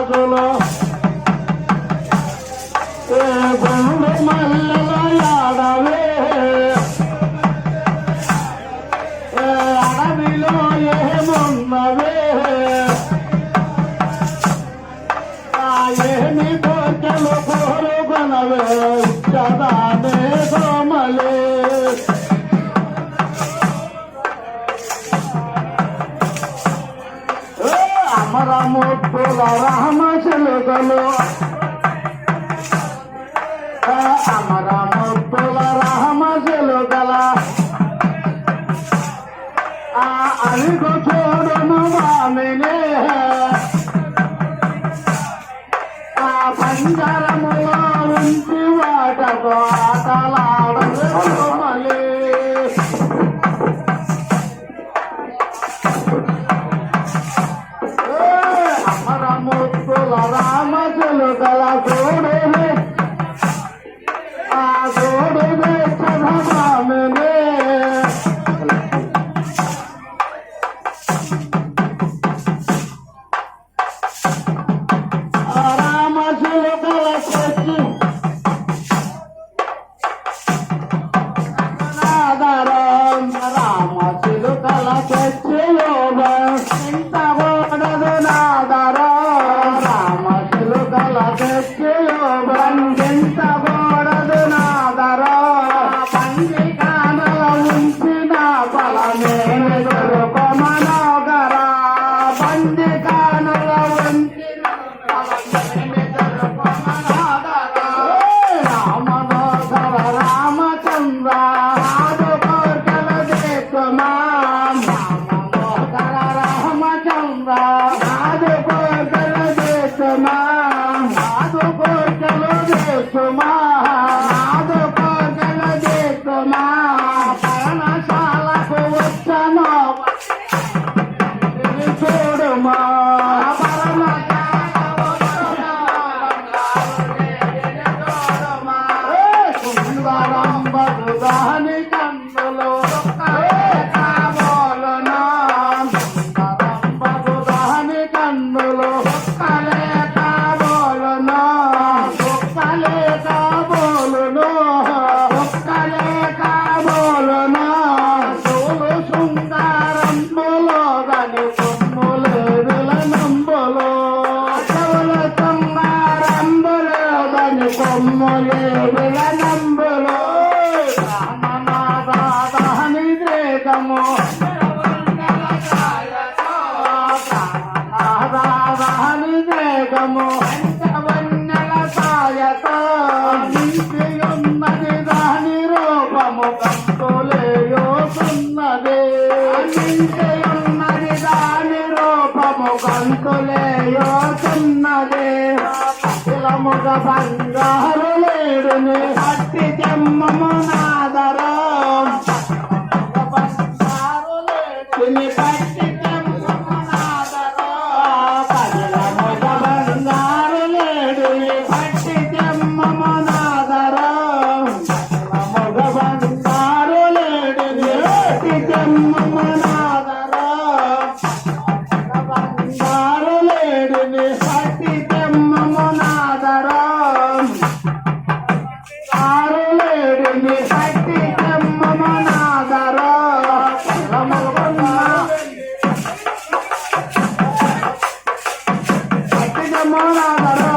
రాజులు ఏ గుండు మల్లెల యాడవే ఏ అడవిలో ఏమున్నవే ఏమి కోర్కెలు కోరుకునవే చదానే సోమలే అమరముద్దుల రామ చిలుకలు అమరముద్దుల రామ చిలుకల అలిగు చూడును వామినే పంజరములో ఉంచి వాటకు ఆటలాడమలే అమరముద్దుల రామ చిలుకల చూడునే ఆ చూడునే చదవామినే ముగ బంగారు లేడుని పట్టి జమ్మము నాదరం బంగారు లేడుని పట్టి జమ్మము నాదరం పదిల ముగ బంగారు లేడుని పట్టి జమ్మము నాదరం ముగ బంగారు లేడుని పట్టి జమ్మము నాదరం బంగారు లేడుని పట్టి జమ్మము నాదరం ఆరులేడుని పట్టి జమ్మము నాదరం పట్టి జమ్మము నాదరం